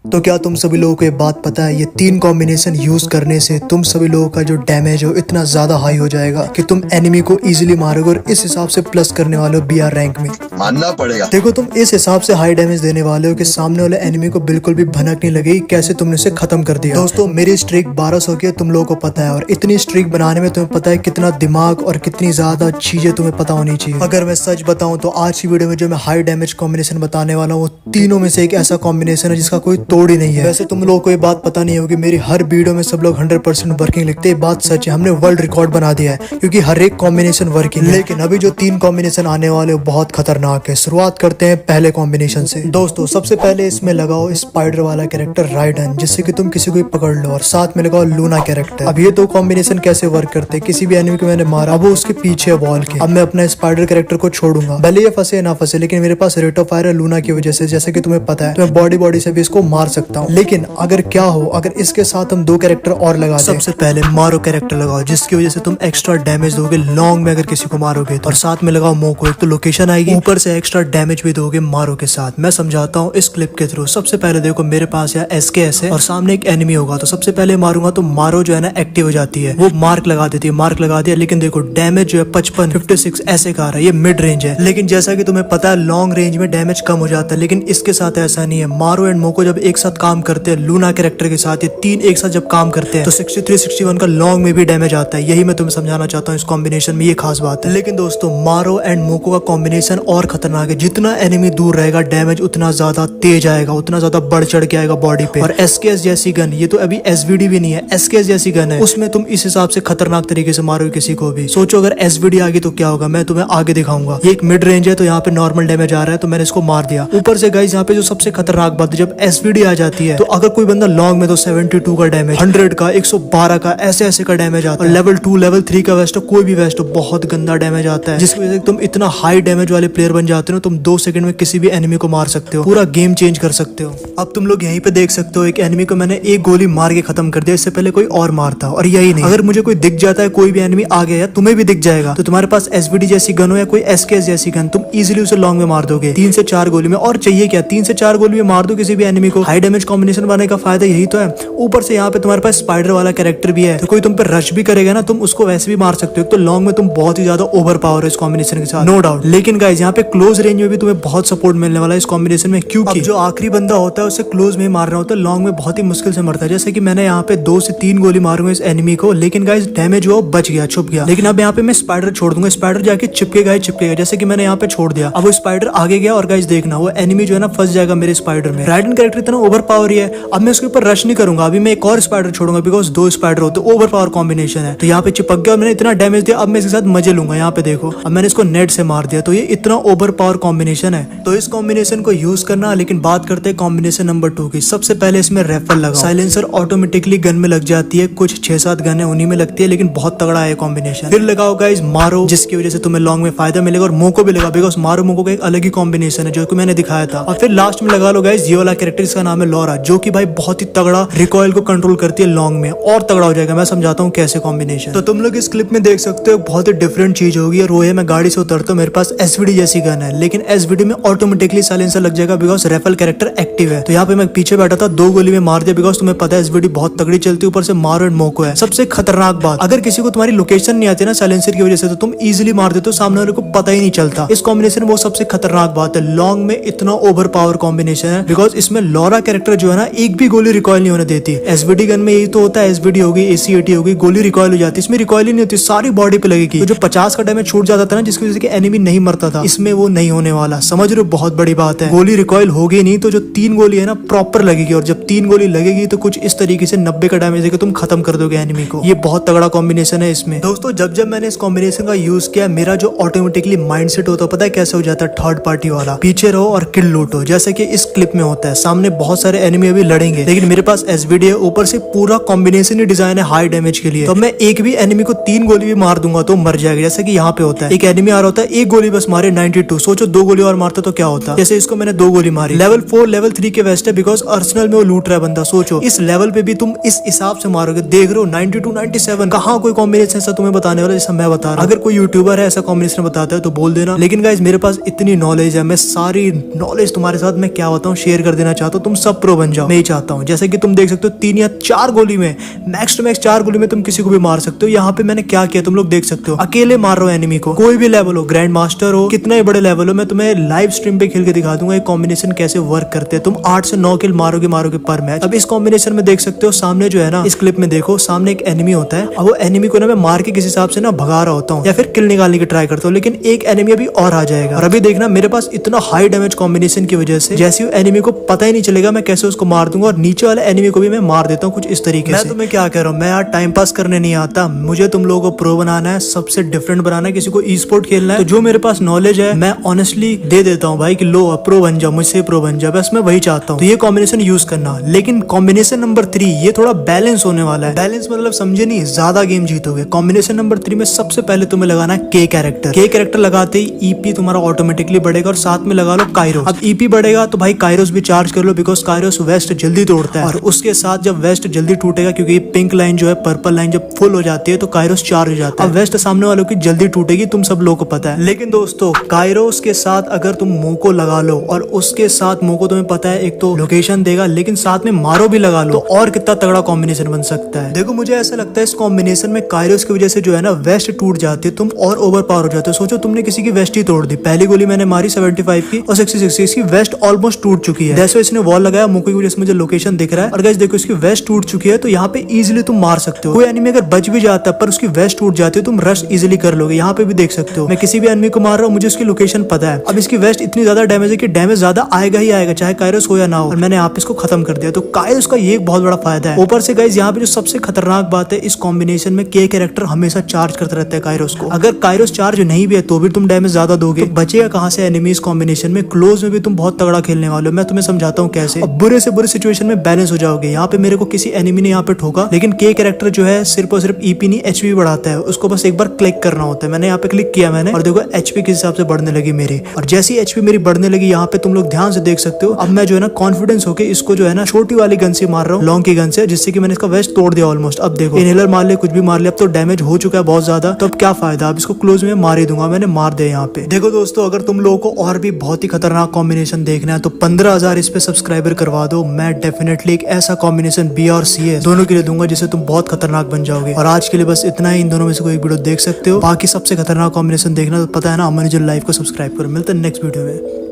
तो क्या तुम सभी लोगों को ये बात पता है, ये तीन कॉम्बिनेशन यूज करने से तुम सभी लोगों का जो डैमेज हो इतना ज्यादा हाई हो जाएगा कि तुम एनिमी को इजीली मारोगे और इस हिसाब से प्लस करने वाले हो बीआर रैंक में। मानना पड़ेगा। देखो तुम इस हिसाब से हाई डैमेज देने वाले हो कि सामने वाले एनिमी को बिल्कुल भी भनक नहीं लगेगी कैसे तुमने उसे खत्म कर दिया। दोस्तों मेरी स्ट्रीक 1200 की है, तुम लोगों को पता है, और इतनी स्ट्रीक बनाने में तुम्हें पता है कितना दिमाग और कितनी ज्यादा चीजें तुम्हें पता होनी चाहिए। अगर मैं सच बताऊं तो आज की वीडियो में जो मैं हाई डैमेज कॉम्बिनेशन बताने वाला हूँ वो तीनों में से एक ऐसा कॉम्बिनेशन है जिसका कोई तोड़ ही नहीं है। वैसे तुम लोगों को ये बात पता नहीं होगी, मेरी हर वीडियो में सब लोग 100% वर्किंग लिखते हैं, बात सच है, हमने वर्ल्ड रिकॉर्ड बना दिया है क्योंकि हर एक कॉम्बिनेशन वर्किंग है। लेकिन अभी जो तीन कॉम्बिनेशन आने वाले बहुत खतरनाक है। शुरुआत करते हैं पहले कॉम्बिनेशन से। दोस्तों सबसे पहले इसमें लगाओ स्पाइडर वाला कैरेक्टर राइडन, जिससे कि तुम किसी को पकड़ लो, और साथ में लगाओ लूना कैरेक्टर। अब ये दो कॉम्बिनेशन कैसे वर्क करते हैं, किसी भी एनिमी को मैंने मारा वो उसके पीछे वॉल के, अब मैं अपना स्पाइडर कैरेक्टर को छोड़ूंगा, भले ये फंसे ना फंसे, लेकिन मेरे पास रेट ऑफ फायर है लूना की वजह से, जैसे कि तुम्हें पता है, तो मैं बॉडी से भी इसको मार सकता हूँ। लेकिन अगर क्या हो, अगर इसके साथ हम दो कैरेक्टर और लगा दें, सबसे पहले मारो कैरेक्टर लगाओ जिसकी वजह से तुम एक्स्ट्रा डैमेज दोगे लॉन्ग में अगर किसी को मारोगे, और साथ में लगाओ मोको, एक तो लोकेशन आएगी, ऊपर से एक्स्ट्रा डैमेज भी दोगे मारो के साथ। मैं समझाता हूँ इस क्लिप के थ्रू। सबसे पहले देखो मेरे पास यहाँ SKS है और सामने एक एनिमी होगा, तो सबसे पहले मारूंगा तो मारो जो है ना एक्टिव हो जाती है, वो मार्क लगा देती है, मार्क लगा दिया, लेकिन देखो डैमेज जो है 55, 56 ऐसे का रहा है, ये मिड रेंज है। लेकिन जैसा कि तुम्हें पता है लॉन्ग रेंज में डैमेज कम हो जाता है, लेकिन इसके साथ ऐसा नहीं है। मारो एंड मोको जब एक साथ काम करते हैं लूना कैरेक्टर के साथ, ये तीन एक साथ जब काम करते हैं तो 63, 61 का लॉन्ग में भी डैमेज आता है। यही मैं तुम्हें समझाना चाहता हूँ इस कॉम्बिनेशन में, ये खास बात है। लेकिन दोस्तों मारो एंड मोको का कॉम्बिनेशन और खतरनाक है, जितना एनिमी दूर रहेगा डैमेज उतना ज्यादा तेज आएगा, उतना ज्यादा बढ़ चढ़ के आएगा बॉडी पे। और SKS जैसी गन, ये तो अभी SVD भी नहीं है, SKS जैसी गन है, उसमें तुम इस हिसाब से खतरनाक तरीके से मारोगे किसी को भी। सोचो अगर SVD आ गई तो क्या होगा, मैं तुम्हें आगे दिखाऊंगा। ये एक मिड रेंज है तो यहाँ पे नॉर्मल डैमेज आ रहा है, तो मैंने इसको मार दिया। ऊपर से गाइस यहाँ पे जो सबसे खतरनाक बात है, जब SVD आ जाती है तो अगर कोई बंदा लॉन्ग में तो 72 का डैमेज, 100 का, 112 का, ऐसे का डैमेज आता है। लेवल 2 लेवल 3 का वेस्ट हो, कोई भी वेस्ट हो, बहुत गंदा डैमेज आता है, जिसकी वजह से तुम इतना हाई डैमेज वाले प्लेयर बन जाते हो, तुम 2 सेकंड में किसी भी एनिमी को मार सकते हो, पूरा गेम चेंज कर सकते हो। अब तुम लोग यहीं पे देख सकते हो एक एनिमी को मैंने एक गोली मार के खत्म कर दिया, इससे पहले कोई और मारता। और यही नहीं, अगर मुझे कोई दिख जाता है, कोई भी एनिमी आ गया या तुम्हें भी दिख जाएगा, तो तुम्हारे पास SVD जैसी गन हो या कोई SKS जैसी गन, तुम इजीली उसे लॉन्ग में मार दोगे 3 से 4 गोली में। और चाहिए क्या, 3 से 4 गोली में मार दो किसी भी एनिमी को। हाई डैमेज कॉम्बिनेशन बनाने का फायदा यही तो है। ऊपर से यहाँ पे तुम्हारे पास स्पाइडर वाला कैरेक्टर भी है, तो कोई तुम पे रश भी करेगा ना, तुम उसको वैसे भी मार सकते हो। तो लॉन्ग में तुम बहुत ही ज्यादा ओवर पावर है इस कॉम्बिनेशन के साथ, नो डाउट। लेकिन गाइस यहाँ पे क्लोज रेंज में भी तुम्हें बहुत सपोर्ट मिलने वाला है इस कॉम्बिनेशन में, क्योंकि जो आखिरी बंदा होता है उसे क्लोज में मारना होता है, लॉन्ग में बहुत ही मुश्किल से मरता है। जैसे कि मैंने यहाँ पे 2 से 3 गोली मारूंगा इस एनिमी को, लेकिन गाइस डैमेज हुआ, बच गया, छुप गया। लेकिन अब यहाँ पे मैं स्पाइडर छोड़ दूंगा, स्पाइडर जाके चिपकेगा ही चिपकेगा, जैसे कि मैंने यहाँ पे छोड़ दिया। अब वो स्पाइडर आगे गया और गाइस देखना वो एनिमी जो है ना फंस जाएगा मेरे स्पाइडर में। राइडन कैरेक्टर इतना ओवर पावर है, अब मैं उसके ऊपर रश नहीं करूंगा, अभी मैं एक और स्पाइडर छोड़ूंगा, बिकॉज 2 स्पाइडर होते, ओवर पावर कॉम्बिनेशन है। तो यहाँ पे चिपक गया, मैंने इतना डैमेज दिया, अब मैं इसके साथ मजे लूंगा। यहाँ पे देखो अब मैंने इसको नेट से मार दिया, तो ये इतना ओवर पावर कॉम्बिनेशन है। तो इस कॉम्बिनेशन को यूज करना। लेकिन बात करते हैं कॉम्बिनेशन नंबर 2 की। सबसे पहले इसमें रेफल लगाओ, साइलेंसर ऑटोमेटिकली गन में लग जाती है, कुछ 6-7 गन है उन्हीं में लगती है, लेकिन बहुत तगड़ा है कॉम्बिनेशन। फिर लगाओ गाइस मारो, जिसकी वजह से तुम्हें लॉन्ग में फायदा मिलेगा, और मोको भी लगा, बिकॉज मारो मोको का एक अलग ही कॉम्बिनेशन है जो कि मैंने दिखाया था। और फिर लास्ट में लगा लो गाइस ये वाला कैरेक्टर, इसका नाम है लॉरा, जो कि भाई बहुत ही तगड़ा रिकॉइल को कंट्रोल करती है लॉन्ग में, और तगड़ा हो जाएगा। मैं समझाता हूँ कैसे कॉम्बिनेशन। तो तुम लोग इस क्लिप में देख सकते हो बहुत ही डिफरेंट चीज होगी, और वो है मैं गाड़ी से उतरता हूँ, मेरे पास SVD जैसी गन है, लेकिन SVD में ऑटोमेटिकली साइलेंसर लग जाएगा बिकॉज रेफल कैरेक्टर एक्टिव है। तो यहाँ पे मैं पीछे बैठा था, 2 गोली में मार दिया, बिकॉज तुम्हें पता है SVD बहुत तगड़ी चलती है, ऊपर से मारो एंड मोको है। सबसे खतरनाक बात, अगर किसी को तुम्हारी लोकेशन नहीं आती ना साइलेंसर की वजह से, तो तुम इजिली मार देते हो, सामने वाले को पता ही नहीं चलता। इस कॉम्बिनेशन में वो सबसे खतरनाक बात है, लॉन्ग में इतना ओवर पावर कॉम्बिनेशन है, बिकॉज इसमें लॉरा कैरेक्टर जो है ना एक भी गोली रिकॉइल नहीं होने देती। SVD गन में यही तो होता है, SVD होगी, AC-80 होगी, गोली रिकॉइल हो जाती है, इसमें रिकॉइल ही नहीं होती, सारी बॉडी पे लगेगी। तो जो 50 का डैमेज छूट जाता था ना, जिसकी वजह से एनिमी नहीं मरता था, इसमें वो नहीं होने वाला। समझ रहे हो, बहुत बड़ी बात है। गोली रिकॉइल होगी नहीं, तो जो 3 गोली है ना प्रॉपर लगेगी, और जब 3 गोली लगेगी तो कुछ इस तरीके से 90 का डैमेज देकर तुम खत्म कर दोगे एनिमी को। ये बहुत तगड़ा कॉम्बिनेशन है इसमें। दोस्तों जब मैंने इस कॉम्बिनेशन का यूज किया, मेरा जो ऑटोमेटिकली माइंडसेट होता है पता है कैसे हो जाता है, थर्ड पार्टी वाला, पीछे रहो और किल लूटो, जैसे कि इस क्लिप में होता है। सामने बहुत सारे एनिमी अभी लड़ेंगे, लेकिन मेरे पास SVD है, ऊपर से पूरा कॉम्बिनेशन ही डिजाइन है हाई डैमेज के लिए। तो मैं एक भी एनिमी को 3 गोली भी मार दूंगा तो मर जाएगा, जैसे कि यहाँ पे होता है। एक एनिमी आ रहा होता है, एक गोली बस मारे 92, सोचो 2 गोली और मारता तो क्या होता। जैसे इसको मैंने 2 गोली मारी, लेवल 4 लेवल 3 के वेस्ट है, बिकॉज अर्सेनल में वो लूट रहा है बंदा। सोचो इस लेवल पे भी तुम इस हिसाब से मारोगे, देख रहे हो 92 97, कहाँ कोई कॉम्बिनेशन ऐसा तुम्हें बताने वाला जैसा मैं बता रहा हूँ। अगर कोई यूट्यूबर है ऐसा कॉम्बिनेशन बताता है तो बोल देना, लेकिन गाइस मेरे पास इतनी नॉलेज है, मैं सारी नॉलेज तुम्हारे साथ मैं क्या बताऊँ शेयर कर देना चाहता हूँ, तुम तुम सब प्रो बन जाओ। मैं ही चाहता हूँ। जैसे कि तुम देख सकते हो 3 या 4 गोली में, मैक्स टू मैक्स 4 गोली में तुम किसी को भी मार सकते हो। यहाँ पे मैंने क्या किया तुम लोग देख सकते हो, अकेले मार रहा हूँ एनिमी को। कोई भी लेवल हो, ग्रैंड मास्टर हो, कितना ही बड़े लेवल हो, मैं तुम्हें लाइव स्ट्रीम पे खेल के दिखा दूंगा ये कॉम्बिनेशन कैसे वर्क करते हैं। तुम 8 से 9 किल मारोगे पर मैच। अब इस कॉम्बिनेशन में देख सकते हो सामने जो है ना, इस क्लिप में देखो सामने एक एनिमी होता है। अब वो एनिमी को ना मैं मार के किसी हिसाब से ना भगा रहा होता हूँ या फिर किल निकालने की ट्राई करता हूँ, लेकिन एक एनिमी अभी और आ जाएगा। और अभी देखना मेरे पास इतना हाई डैमेज कॉम्बिनेशन की वजह से जैसे एनिमी को पता ही नहीं चलेगा मैं कैसे उसको मार दूंगा, और नीचे वाले एनिमी को भी मैं मार देता हूँ कुछ इस तरीके से। मैं तुम्हें क्या कह रहा हूँ, मैं यार टाइम पास करने नहीं आता, मुझे तुम लोगों को प्रो बनाना है, सबसे डिफरेंट बनाना है, किसी को ई स्पोर्ट खेलना है। तो जो मेरे पास नॉलेज है मैं ऑनेस्टली दे देता हूँ भाई कि लो प्रो बन जाओ, मुझसे प्रो बन जाओ, बस मैं वही चाहता हूँ। तो ये कॉम्बिनेशन यूज करना। लेकिन कॉम्बिनेशन नंबर 3 ये थोड़ा बैलेंस होने वाला है। बैलेंस मतलब समझे नहीं, ज्यादा गेम जीतोगे। कॉम्बिनेशन नंबर 3 में सबसे पहले तुम्हें लगाना है के कैरेक्टर। के कैरेक्टर लगाते ही ईपी तुम्हारा ऑटोमेटिकली बढ़ेगा, और साथ में लगा लो काइरोस। अब ईपी बढ़ेगा तो भाई काइरोस भी चार्ज कर लो, बिकॉज काइरोस वेस्ट जल्दी तोड़ता है। और उसके साथ जब वेस्ट जल्दी टूटेगा, क्योंकि पिंक लाइन जो है, पर्पल लाइन जब फुल हो जाती है तो काइरोस चार्ज हो जाता है। अब वेस्ट सामने वालों की जल्दी टूटेगी, तुम सब लोगों को पता है। लेकिन दोस्तों काइरोस के साथ अगर तुम मोको लगा लो, और उसके साथ मोको तुम्हें पता है एक तो लोकेशन देगा, लेकिन साथ में मारो भी लगा लो, तो और कितना तगड़ा कॉम्बिनेशन बन सकता है। देखो मुझे ऐसा लगता है इस कॉम्बिनेशन में काइरोस की वजह से जो है ना वेस्ट टूट जाती है, तुम और ओवर पावर हो जाते हो। सोचो तुमने किसी की वेस्ट ही तोड़ दी, पहली गोली मैंने मारी 75 की और 66 की वेस्ट ऑलमोस्ट टूट चुकी है। जैसे इसने वॉल लगाया, मोको की वजह से मुझे लोकेशन दिख रहा है, और गाइस देखो इसकी वेस्ट टूट चुकी है, तो यहाँ पे इजीली तुम मार सकते हो। कोई एनिमी अगर बच भी जाता है पर उसकी वेस्ट टूट जाती है, तुम रश इजीली कर लोगे। यहाँ पे भी देख सकते हो मैं किसी भी एनिमी को मार रहा हूँ, मुझे उसकी लोकेशन पता है। अब इसकी वेस्ट इतनी ज्यादा डैमेज है कि डैमेज ज्यादा आएगा ही आएगा, चाहे काइरोस हो या ना हो, और मैंने यहाँ पे इसको खत्म कर दिया। तो काइरोस का ये एक बहुत बड़ा फायदा है। ऊपर से गाइस यहाँ पे जो सबसे खतरनाक बात है इस कॉम्बिनेशन में, के कैरेक्टर हमेशा चार्ज करता रहता है काइरोस को। अगर काइरोस चार्ज नहीं भी है तो भी तुम डैमेज ज्यादा दोगे, तो बचेगा कहाँ से एनिमी इस कॉम्बिनेशन में। क्लोज में भी तुम बहुत तगड़ा खेलने वाले हो, मैं तुम्हें समझाता हूँ कैसे। अब बुरे से बुरे सिचुएशन में बैलेंस हो जाओगे। यहाँ पे मेरे को किसी एनिमी ने यहाँ पे ठोका, लेकिन के कैरेक्टर जो है सिर्फ और सिर्फ ईपी नहीं एचपी बढ़ाता है, उसको बस एक बार क्लिक करना होता है। मैंने यहाँ पे क्लिक किया मैंने, और देखो एचपी किस हिसाब से बढ़ने लगी मेरी। और जैसी एचपी मेरी बढ़ने लगी, यहाँ पे तुम लोग ध्यान से देख सकते हो, अब मैं जो है ना कॉन्फिडेंस होके इसको जो है ना छोटी वाली गन से मार रहा हूँ, लॉन्ग की गन से, जिससे कि मैंने इसका वेस्ट तोड़ दिया ऑलमोस्ट। अब देखो इनहेलर मार लिया, कुछ भी मार लिया, अब तो डैमेज हो चुका है बहुत ज्यादा, तो अब क्या फायदा, अब इसको क्लोज में मार ही दूंगा। मैंने मार दिया यहाँ पे। देखो दोस्तों अगर तुम लोगों को और भी बहुत ही खतरनाक कॉम्बिनेशन देखना है तो 15,000 इस पे सब्सक्राइबर करवा दो। मैं डेफिनेटली एक ऐसा कॉम्बिनेशन बी और सी है दोनों के लिए दूंगा जिससे तुम बहुत खतरनाक बन जाओगे। और आज के लिए बस इतना ही, इन दोनों में से कोई एक वीडियो देख सकते हो। बाकी सबसे खतरनाक कॉम्बिनेशन देखना तो पता है ना, अमन लाइव को सब्सक्राइब करो। मिलते हैं नेक्स्ट वीडियो में।